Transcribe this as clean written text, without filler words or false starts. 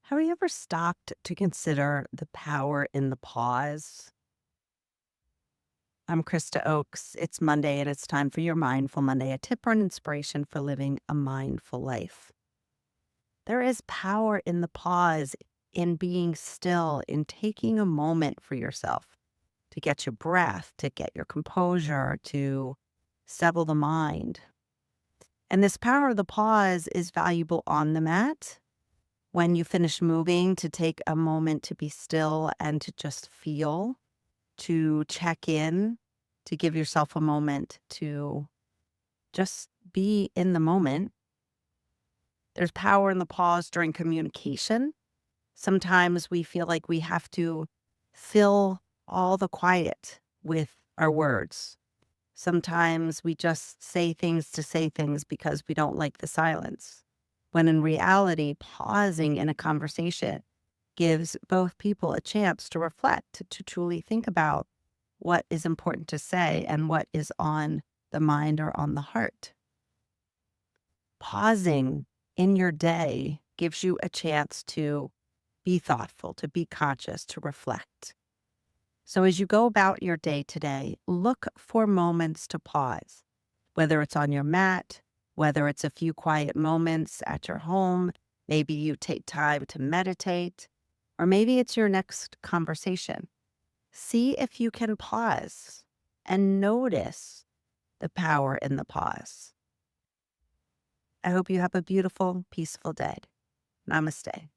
Have you ever stopped to consider the power in the pause? I'm Krista Oakes. It's Monday and it's time for your Mindful Monday, a tip or an inspiration for living a mindful life. There is power in the pause, in being still, in taking a moment for yourself to get your breath, to get your composure, to settle the mind. And this power of the pause is valuable on the mat when you finish moving, to take a moment to be still and to just feel, to check in, to give yourself a moment to just be in the moment. There's power in the pause during communication. Sometimes we feel like we have to fill all the quiet with our words. Sometimes we just say things to say things because we don't like the silence. When in reality, pausing in a conversation gives both people a chance to reflect, to truly think about what is important to say and what is on the mind or on the heart. Pausing in your day gives you a chance to be thoughtful, to be conscious, to reflect. So as you go about your day today, look for moments to pause, whether it's on your mat, whether it's a few quiet moments at your home, maybe you take time to meditate, or maybe it's your next conversation. See if you can pause and notice the power in the pause. I hope you have a beautiful, peaceful day. Namaste.